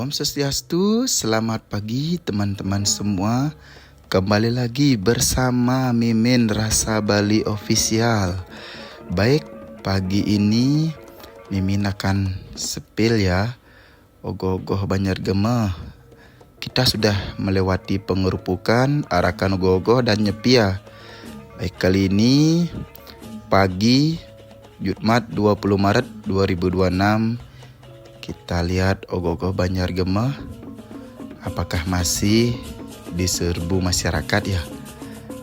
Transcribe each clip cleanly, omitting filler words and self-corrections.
Om Swastiastu, selamat pagi teman-teman semua. Kembali lagi bersama Mimin Rasa Bali Official. Baik, pagi ini Mimin akan sepil ya. Ogoh-ogoh Banjargemah. Kita sudah melewati pengerupukan, arakan ogoh-ogoh dan nyepia. Baik, kali ini pagi Jumat 20 Maret 2026 kita lihat ogoh-ogoh Banjargemah apakah masih diserbu masyarakat ya.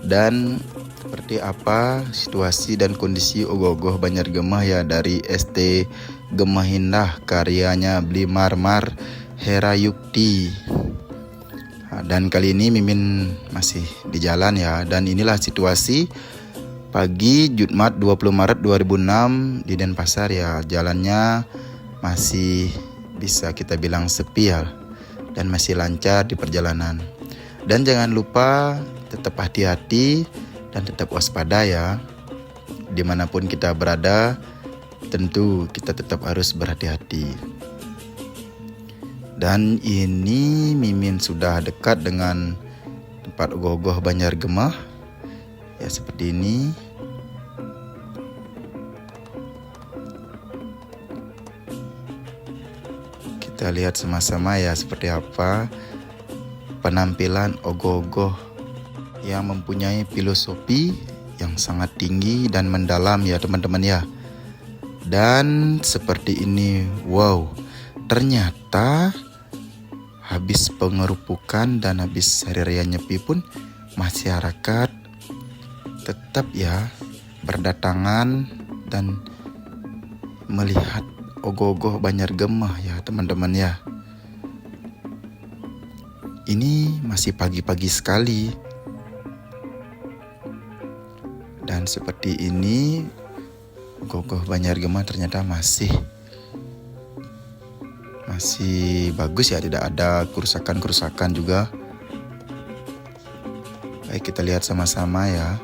Dan seperti apa situasi dan kondisi ogoh-ogoh Banjargemah ya dari ST Gemah Indah karyanya Bli Marmar Herayukti. Dan kali ini Mimin masih di jalan ya. Dan inilah situasi pagi Jumat 20 Maret 2006 di Denpasar ya. Jalannya masih bisa kita bilang sepi ya, dan masih lancar di perjalanan. Dan jangan lupa tetap hati-hati dan tetap waspada ya. Dimanapun kita berada, tentu kita tetap harus berhati-hati. Dan ini Mimin sudah dekat dengan tempat ogoh-ogoh Banjargemah ya, seperti ini. Kita lihat sama-sama ya seperti apa penampilan ogoh-ogoh yang mempunyai filosofi yang sangat tinggi dan mendalam ya teman-teman ya. Dan seperti ini, wow, ternyata habis pengerupukan dan habis hari raya Nyepi pun masyarakat tetap ya berdatangan dan melihat ogoh-ogoh Banjargemah ya teman-teman ya. Ini masih pagi-pagi sekali. Dan seperti ini ogoh-ogoh Banjargemah ternyata masih bagus ya, tidak ada kerusakan-kerusakan juga. Baik, kita lihat sama-sama ya.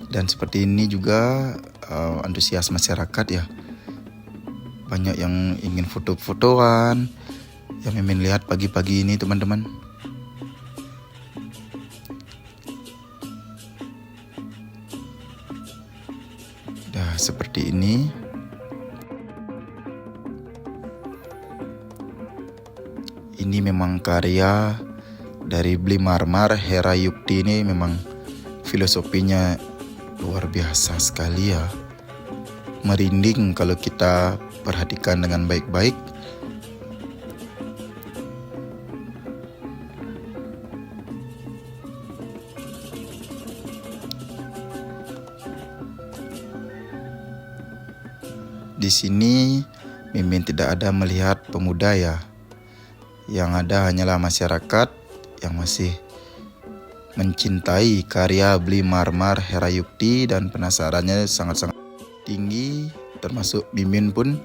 Dan seperti ini juga antusias masyarakat ya. Banyak yang ingin foto-fotoan. Yang Mimin lihat pagi-pagi ini teman-teman. Nah, seperti ini. Ini memang karya dari Bli Marmar Herayukti. Ini memang filosofinya luar biasa sekali ya. Merinding kalau kita perhatikan dengan baik-baik. Di sini Mimin tidak ada melihat pemuda ya. Yang ada hanyalah masyarakat yang masih mencintai karya Bli Marmar Herayukti dan penasarannya sangat-sangat tinggi, termasuk Mimin pun.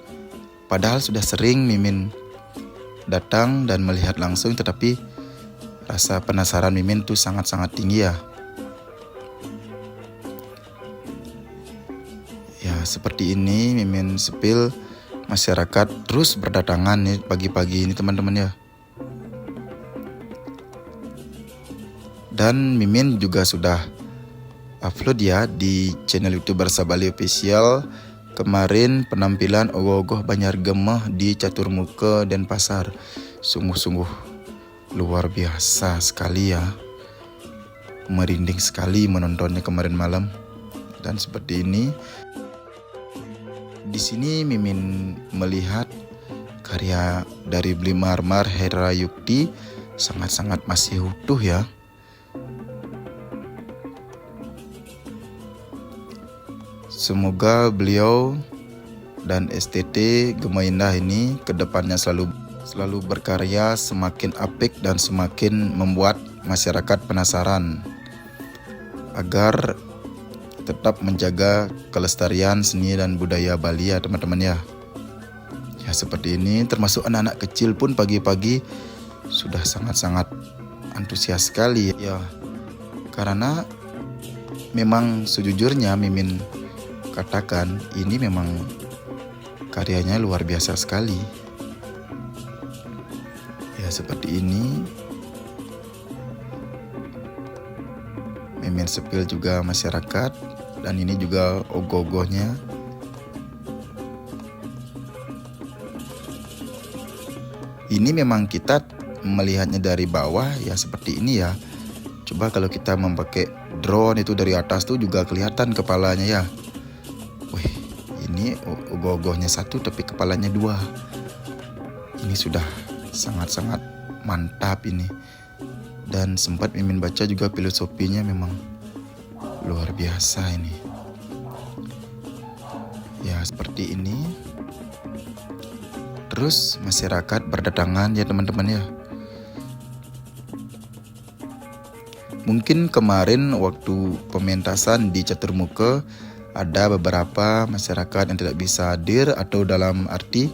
Padahal sudah sering Mimin datang dan melihat langsung, tetapi rasa penasaran Mimin tuh sangat-sangat tinggi ya. Ya seperti ini Mimin sepil, masyarakat terus berdatangan nih pagi-pagi ini teman-teman ya. Dan Mimin juga sudah upload ya di channel YouTube Rasa Bali Official kemarin penampilan ogoh-ogoh Banjargemah di Caturmuka Denpasar. Sungguh-sungguh luar biasa sekali ya. Merinding sekali menontonnya kemarin malam. Dan seperti ini. Di sini Mimin melihat karya dari Bli Marmar Herayukti sangat-sangat masih utuh ya. Semoga beliau dan STT Gemah Indah ini kedepannya selalu berkarya semakin apik dan semakin membuat masyarakat penasaran agar tetap menjaga kelestarian seni dan budaya Bali ya teman-teman ya. Ya seperti ini, termasuk anak-anak kecil pun pagi-pagi sudah sangat-sangat antusias sekali ya. Karena memang sejujurnya Mimin katakan, ini memang karyanya luar biasa sekali. Ya seperti ini. Mimin sepil juga masyarakat, dan ini juga ogoh-ogohnya. Ini memang kita melihatnya dari bawah ya seperti ini ya. Coba kalau kita memakai drone itu dari atas tuh juga kelihatan kepalanya ya. Wih, ini ogoh-ogohnya satu tapi kepalanya dua. Ini sudah sangat-sangat mantap ini. Dan sempat Mimin baca juga filosofinya memang luar biasa ini. Ya seperti ini. Terus masyarakat berdatangan ya teman-teman ya. Mungkin kemarin waktu pementasan di Caturmuka ada beberapa masyarakat yang tidak bisa hadir atau dalam arti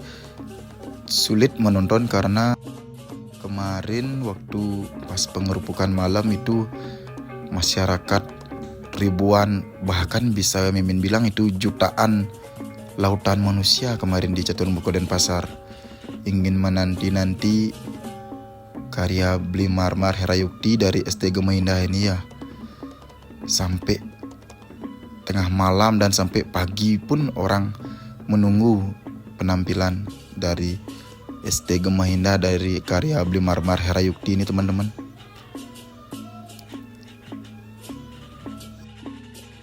sulit menonton karena kemarin waktu pas pengerupukan malam itu masyarakat ribuan, bahkan bisa Mimin bilang itu jutaan lautan manusia kemarin di Caturmuka Denpasar ingin menanti-nanti karya Bli Marmar Herayukti dari ST Gema Indah ini ya. Sampai tengah malam dan sampai pagi pun orang menunggu penampilan dari ST Gema Indah dari karya Bli Marmar Herayukti ini teman-teman.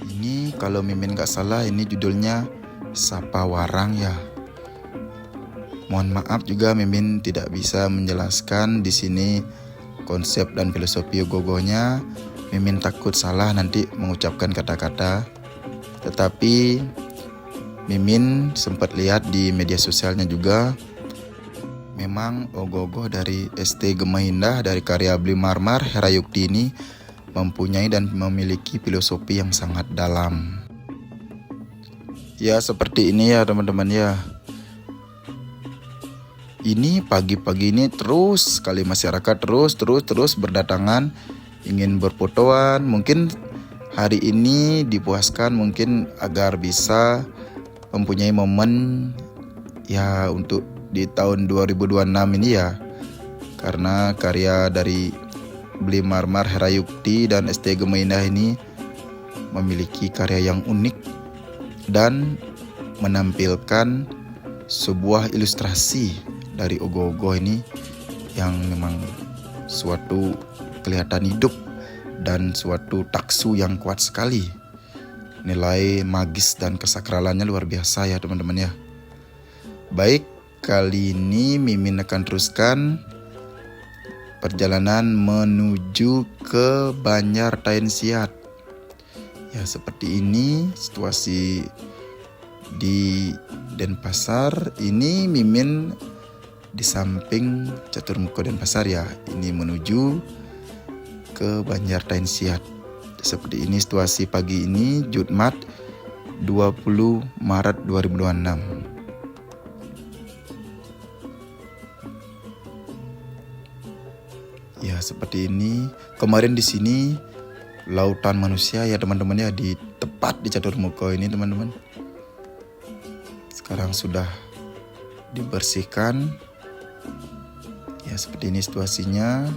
Ini kalau Mimin gak salah ini judulnya Sapa Warang ya. Mohon maaf juga Mimin tidak bisa menjelaskan di sini konsep dan filosofi ogoh-ogohnya. Mimin takut salah nanti mengucapkan kata-kata. Tetapi Mimin sempat lihat di media sosialnya juga. Memang ogoh-ogoh dari ST Gema Indah dari karya Bli Marmar Herayukti ini mempunyai dan memiliki filosofi yang sangat dalam. Ya seperti ini ya teman-teman ya. Ini pagi-pagi ini terus sekali masyarakat terus berdatangan ingin berfotoan. Mungkin hari ini dipuaskan mungkin agar bisa mempunyai momen ya untuk di tahun 2026 ini ya. Karena karya dari Bli Marmar Herayukti dan ST Gema Indah ini memiliki karya yang unik dan menampilkan sebuah ilustrasi dari ogoh-ogoh ini yang memang suatu kelihatan hidup dan suatu taksu yang kuat sekali. Nilai magis dan kesakralannya luar biasa ya teman-teman ya. Baik, kali ini Mimin akan teruskan perjalanan menuju ke Banjar Taensiat. Ya seperti ini situasi di Denpasar. Ini Mimin di samping Caturmuka Denpasar ya. Ini menuju ke Banjar Taensiat. Seperti ini situasi pagi ini Jumat 20 Maret 2026. Ya seperti ini. Kemarin di sini lautan manusia ya teman-teman ya, di tepat di Caturmuka ini teman-teman. Sekarang sudah dibersihkan. Ya seperti ini situasinya.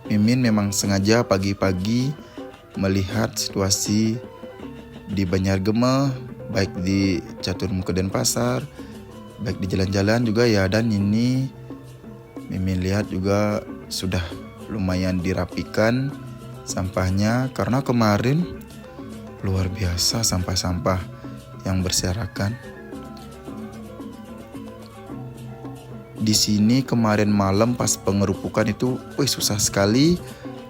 Mimin memang sengaja pagi-pagi melihat situasi di Banjargema, baik di Caturmuka Denpasar, baik di jalan-jalan juga ya. Dan ini Mimin lihat juga sudah lumayan dirapikan sampahnya, karena kemarin luar biasa sampah-sampah yang berserakan. Di sini kemarin malam pas pengerupukan itu susah sekali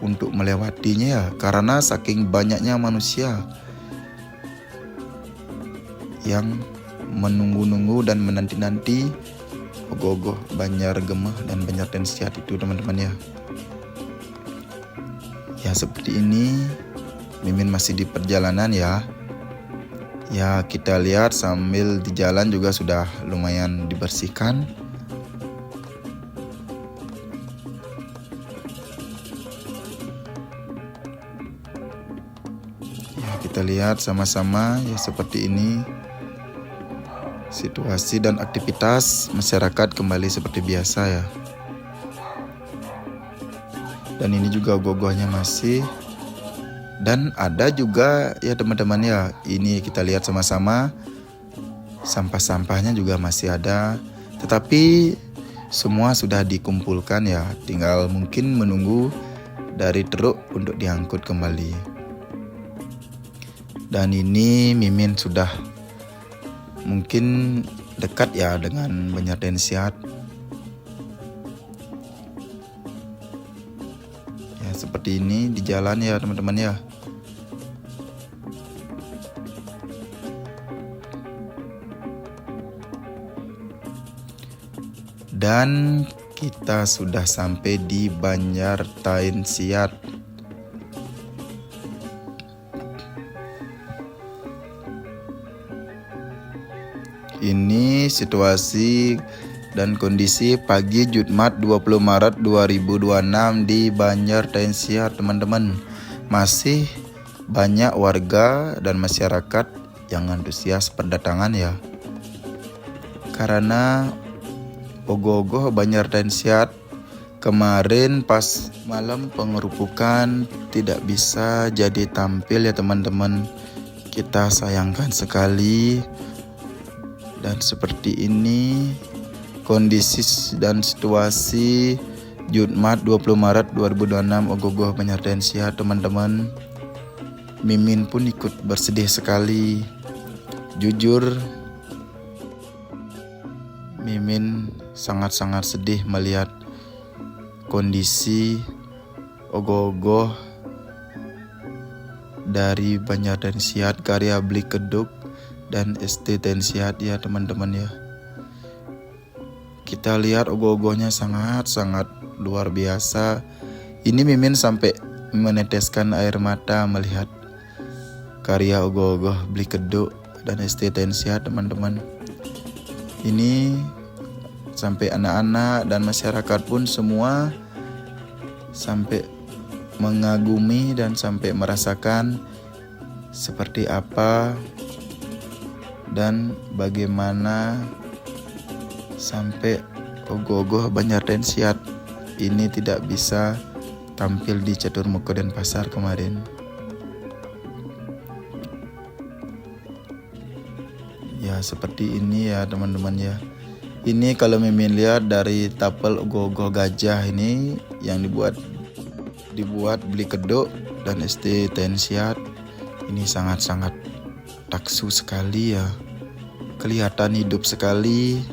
untuk melewatinya ya, karena saking banyaknya manusia yang menunggu-nunggu dan menanti-nanti ogoh-ogoh Banjargema dan Banjar Taensiat itu teman-teman ya. Ya seperti ini Mimin masih di perjalanan ya. Ya kita lihat sambil di jalan juga sudah lumayan dibersihkan. Kita lihat sama-sama ya, seperti ini situasi dan aktivitas masyarakat kembali seperti biasa ya. Dan ini juga ogoh-ogohnya masih. Dan ada juga ya teman-teman ya, ini kita lihat sama-sama sampah-sampahnya juga masih ada. Tetapi semua sudah dikumpulkan ya, tinggal mungkin menunggu dari truk untuk diangkut kembali. Dan ini Mimin sudah mungkin dekat ya dengan Banjarnegara. Ya seperti ini di jalan ya teman-teman ya. Dan kita sudah sampai di Banjarnegara. Ini situasi dan kondisi pagi Jumat 20 Maret 2026 di Banjarnegara teman-teman. Masih banyak warga dan masyarakat yang antusias berdatangan ya. Karena ogoh-ogoh Banjarnegara kemarin pas malam pengerupukan tidak bisa jadi tampil ya teman-teman. Kita sayangkan sekali. Dan seperti ini kondisi dan situasi Jumat 20 Maret 2026 ogoh-ogoh Banjarnegara teman-teman. Mimin pun ikut bersedih sekali. Jujur Mimin sangat-sangat sedih melihat kondisi ogoh-ogoh dari Banjarnegara karya Blik Keduk dan ST Tensiat ya teman-teman ya. Kita lihat ogoh-ogohnya sangat-sangat luar biasa. Ini Mimin sampai meneteskan air mata melihat karya ogoh-ogoh Blik Keduk dan ST Tensiat teman-teman. Ini sampai anak-anak dan masyarakat pun semua sampai mengagumi dan sampai merasakan seperti apa dan bagaimana sampai ogoh-ogoh Banjarnegara ini tidak bisa tampil di Catur Muko Denpasar kemarin. Ya seperti ini ya teman-teman ya. Ini kalau Mimin lihat dari tapel ogoh-ogoh gajah ini yang dibuat Blik Keduk dan ST Tensiat, ini sangat-sangat taksu sekali ya. Kelihatan hidup sekali.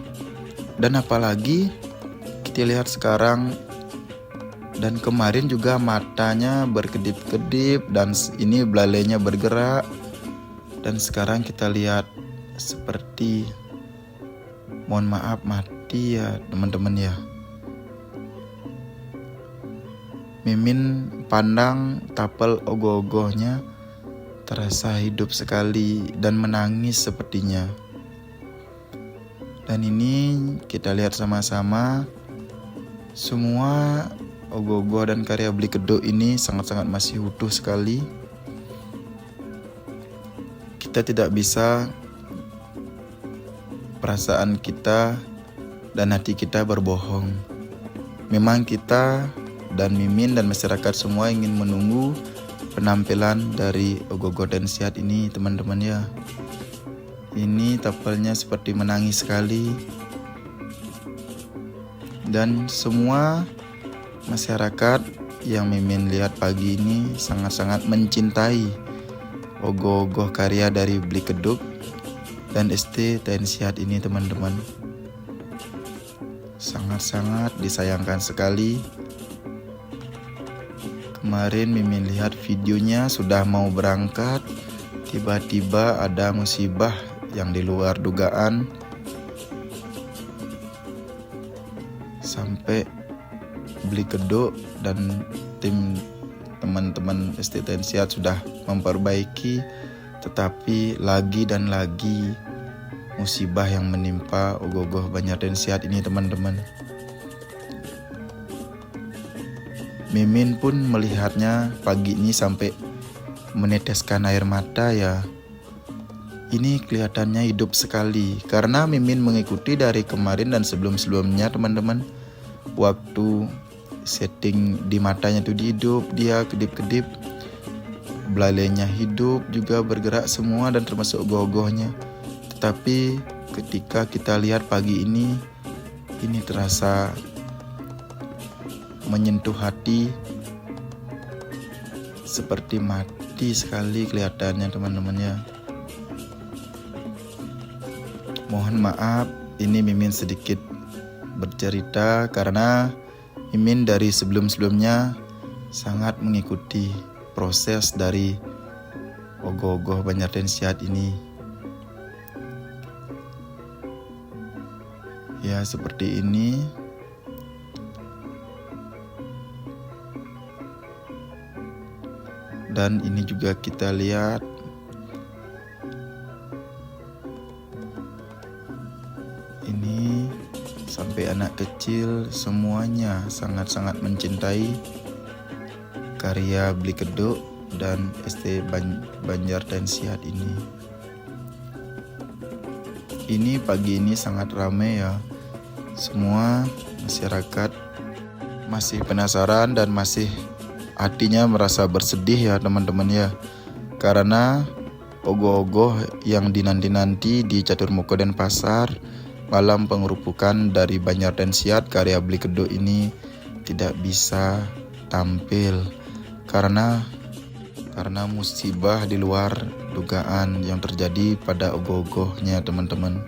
Dan apalagi kita lihat sekarang dan kemarin juga matanya berkedip-kedip dan ini belalainya bergerak. Dan sekarang kita lihat seperti mohon maaf mati ya teman-teman ya. Mimin pandang tapel ogoh-ogohnya terasa hidup sekali dan menangis sepertinya. Dan ini kita lihat sama-sama semua ogoh-ogoh dan karya Blik Keduk ini sangat-sangat masih utuh sekali. Kita tidak bisa, perasaan kita dan hati kita berbohong. Memang kita dan Mimin dan masyarakat semua ingin menunggu penampilan dari ogoh-ogoh Tensiat ini teman-teman ya. Ini tapelnya seperti menangis sekali. Dan semua masyarakat yang Mimin lihat pagi ini sangat-sangat mencintai ogoh-ogoh karya dari Blik Keduk dan ST Tensiat ini teman-teman. Sangat-sangat disayangkan sekali. Kemarin Mimin lihat videonya sudah mau berangkat, tiba-tiba ada musibah yang di luar dugaan. Sampai Blik Keduk dan tim teman-teman ST Tensiat sudah memperbaiki, tetapi lagi dan lagi musibah yang menimpa ogoh-ogoh Banjarnegara ini teman-teman. Mimin pun melihatnya pagi ini sampai meneteskan air mata ya. Ini kelihatannya hidup sekali karena Mimin mengikuti dari kemarin dan sebelum-sebelumnya teman-teman. Waktu setting di matanya tuh hidup, dia kedip-kedip, belalainya hidup juga bergerak semua dan termasuk ogoh-ogohnya. Tetapi ketika kita lihat pagi ini terasa menyentuh hati, seperti mati sekali kelihatannya teman-teman ya. Mohon maaf, ini Mimin sedikit bercerita karena Mimin dari sebelum-sebelumnya sangat mengikuti proses dari ogoh-ogoh Banjarnesiat ini. Ya, seperti ini. Dan ini juga kita lihat ini sampai anak kecil semuanya sangat-sangat mencintai karya Beli Keduk dan ST Banjarnesiat ini. Ini pagi ini sangat ramai ya. Semua masyarakat masih penasaran dan masih hatinya merasa bersedih ya teman-teman ya. Karena ogoh-ogoh yang dinanti-nanti di Caturmoko Denpasar, malam pengerupukan dari Banjarnesiat karya Beli Keduk ini tidak bisa tampil karena musibah di luar dugaan yang terjadi pada ogoh-ogohnya teman-teman.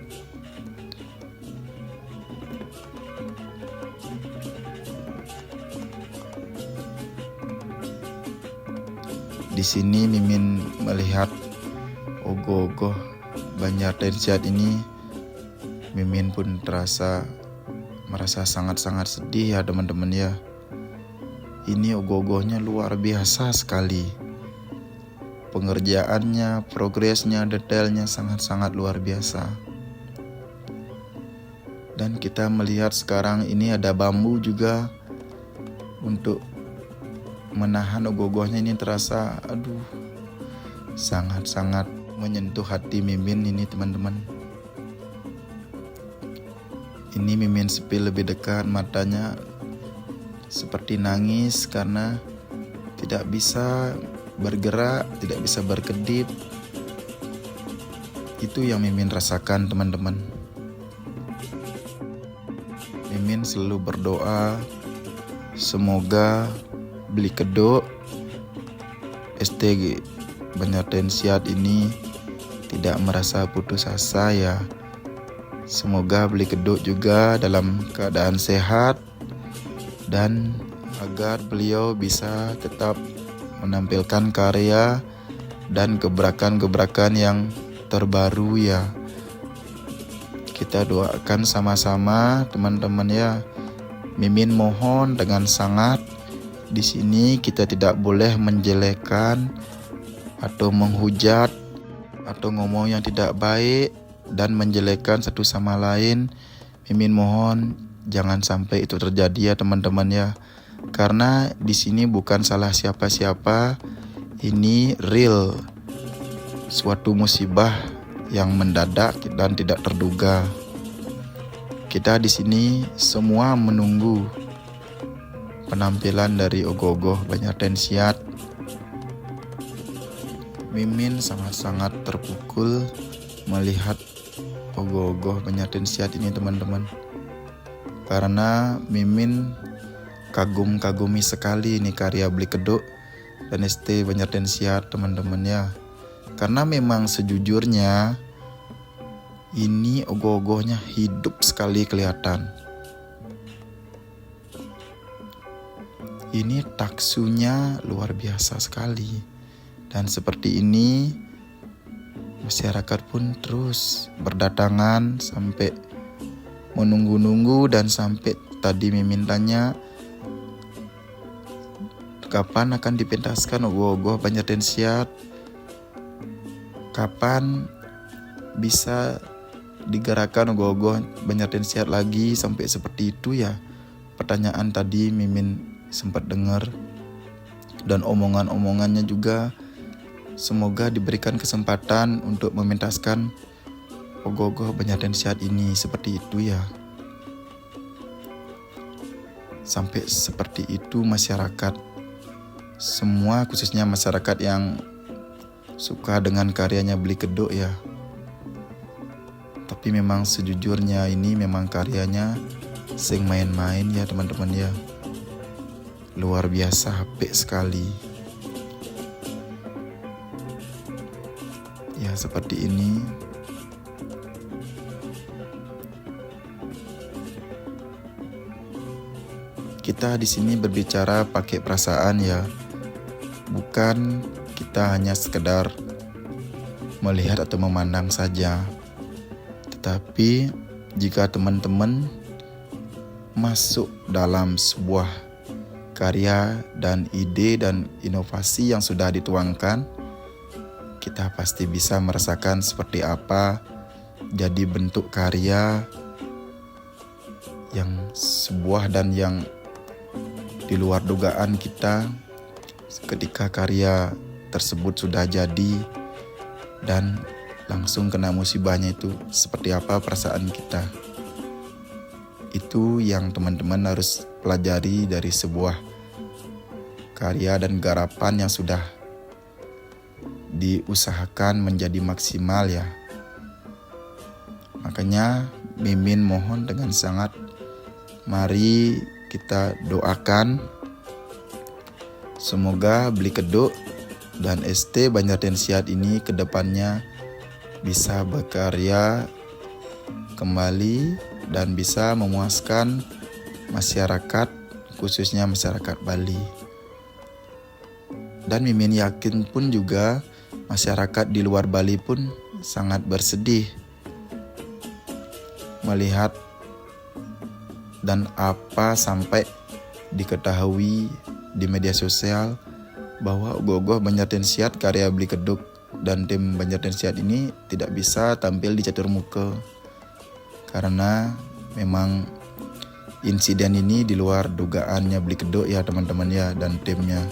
Di sini Mimin melihat ogoh-ogoh Banjarnesiat ini, Mimin pun merasa sangat-sangat sedih ya teman-teman ya. Ini ogoh-ogohnya luar biasa sekali. Pengerjaannya, progresnya, detailnya sangat-sangat luar biasa. Dan kita melihat sekarang ini ada bambu juga untuk menahan ogoh-ogohnya. Ini terasa sangat-sangat menyentuh hati Mimin ini teman-teman. Ini Mimin sepil lebih dekat, matanya seperti nangis karena tidak bisa bergerak, tidak bisa berkedip. Itu yang Mimin rasakan teman-teman. Mimin selalu berdoa semoga Beli Keduk ST Banjarnesiat ini tidak merasa putus asa ya. Semoga Beli Keduk juga dalam keadaan sehat dan agar beliau bisa tetap menampilkan karya dan gebrakan-gebrakan yang terbaru ya. Kita doakan sama-sama teman-teman ya. Mimin mohon dengan sangat, di sini kita tidak boleh menjelekkan atau menghujat atau ngomong yang tidak baik dan menjelekkan satu sama lain. Mimin mohon jangan sampai itu terjadi ya teman-teman ya. Karena di sini bukan salah siapa-siapa, ini real suatu musibah yang mendadak dan tidak terduga. Kita di sini semua menunggu penampilan dari ogoh-ogoh Banjarnesiat. Mimin sangat-sangat terpukul melihat ogoh-ogoh Banjarnesiat ini teman-teman. Karena Mimin kagumi sekali ini karya Beli Keduk dan ST Banjarnesiat teman-teman ya. Karena memang sejujurnya ini ogoh-ogohnya hidup sekali kelihatan. Ini taksunya luar biasa sekali. Dan seperti ini masyarakat pun terus berdatangan sampai menunggu-nunggu dan sampai tadi Mimin tanya kapan akan dipentaskan ogoh-ogoh Banjarnesiat, kapan bisa digerakkan ogoh-ogoh Banjarnesiat lagi sampai seperti itu ya. Pertanyaan tadi Mimin sempat dengar dan omongan-omongannya juga Semoga diberikan kesempatan untuk mementaskan ogoh-ogoh Banjarnesiat ini seperti itu ya. Sampai seperti itu masyarakat semua, khususnya masyarakat yang suka dengan karyanya Beli Kedok ya. Tapi memang sejujurnya ini memang karyanya sing main-main ya teman-teman ya. Luar biasa, apik sekali. Ya seperti ini. Kita di sini berbicara pakai perasaan ya. Bukan kita hanya sekedar melihat atau memandang saja. Tetapi jika teman-teman masuk dalam sebuah karya dan ide dan inovasi yang sudah dituangkan, kita pasti bisa merasakan seperti apa jadi bentuk karya yang sebuah dan yang di luar dugaan kita ketika karya tersebut sudah jadi dan langsung kena musibahnya, itu seperti apa perasaan kita. Itu yang teman-teman harus pelajari dari sebuah karya dan garapan yang sudah diusahakan menjadi maksimal ya. Makanya Mimin mohon dengan sangat, mari kita doakan semoga Beli Kedok dan ST Banjarnesiat ini kedepannya bisa berkarya kembali dan bisa memuaskan masyarakat, khususnya masyarakat Bali. Dan Mimin yakin pun juga masyarakat di luar Bali pun sangat bersedih melihat dan apa sampai diketahui di media sosial bahwa ogoh-ogoh Banjarnesiat karya Beli Kedok dan tim Banjarnesiat ini tidak bisa tampil di catur muka karena memang insiden ini di luar dugaannya Beli Kedok ya teman-teman ya dan timnya.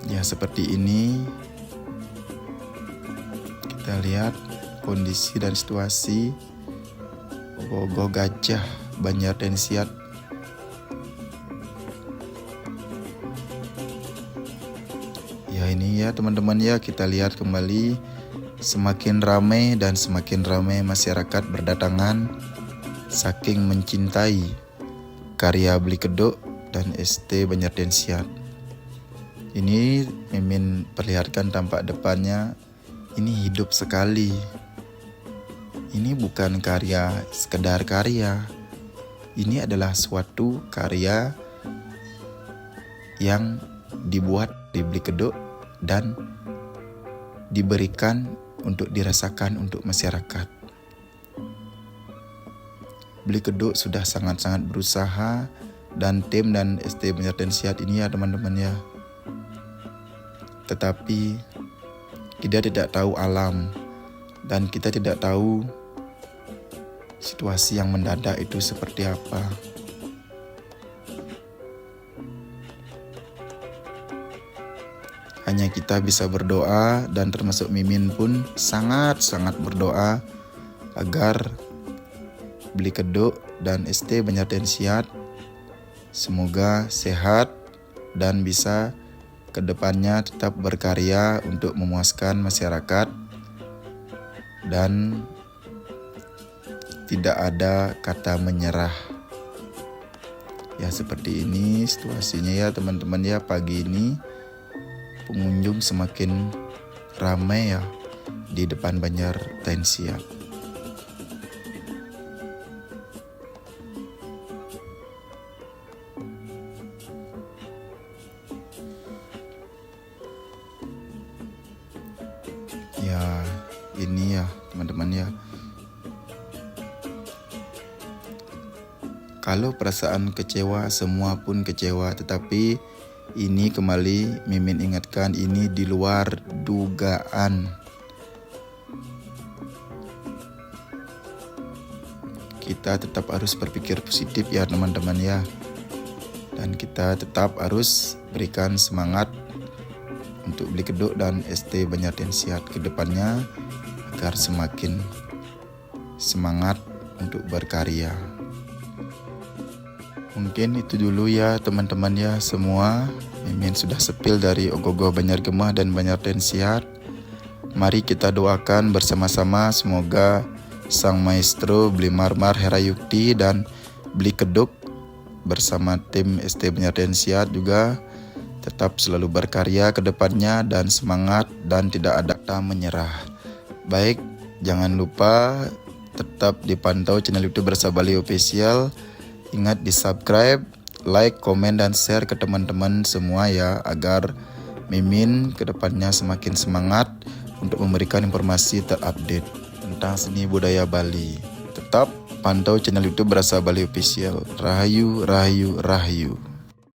Ya seperti ini kita lihat kondisi dan situasi ogoh-ogoh gajah Banjarnesiat. Ya ini ya teman-teman ya, kita lihat kembali semakin ramai dan semakin ramai masyarakat berdatangan saking mencintai karya Beli Kedok dan ST Banjarnesiat. Ini Mimin perlihatkan tampak depannya, ini hidup sekali. Ini bukan karya sekedar karya. Ini adalah suatu karya yang dibuat di Beli Kedok dan diberikan untuk dirasakan untuk masyarakat. Beli Kedok sudah sangat-sangat berusaha dan tim dan ST Banjarnesiat ini ya teman-teman ya. Tetapi kita tidak tahu alam dan kita tidak tahu situasi yang mendadak itu seperti apa. Hanya kita bisa berdoa dan termasuk Mimin pun sangat-sangat berdoa agar Beli Kedok dan ST Banjarnesiat semoga sehat dan bisa kedepannya tetap berkarya untuk memuaskan masyarakat dan tidak ada kata menyerah. Ya seperti ini situasinya ya teman-teman ya. Pagi ini pengunjung semakin ramai ya di depan Banjarnesiat. Ya ini ya teman-teman ya. Kalau perasaan kecewa, semua pun kecewa. Tetapi ini kembali Mimin ingatkan, ini di luar dugaan. Kita tetap harus berpikir positif ya teman-teman ya. Dan kita tetap harus berikan semangat untuk Beli Kedok dan ST Banjartensiad ke depannya agar semakin semangat untuk berkarya. Mungkin itu dulu ya teman-teman ya semua. Mimin sudah sepil dari Ogogo Banjargemah dan Banjartensiad. Mari kita doakan bersama-sama semoga sang maestro Bli Marmar Herayukti dan Bli Kedok bersama tim ST Banjartensiad juga tetap selalu berkarya ke depannya dan semangat dan tidak ada kata menyerah. Baik, jangan lupa tetap dipantau channel YouTube Rasa Bali Official. Ingat di subscribe, like, komen, dan share ke teman-teman semua ya, agar Mimin ke depannya semakin semangat untuk memberikan informasi terupdate tentang seni budaya Bali. Tetap pantau channel YouTube Rasa Bali Official. Rahayu, rahayu, rahayu.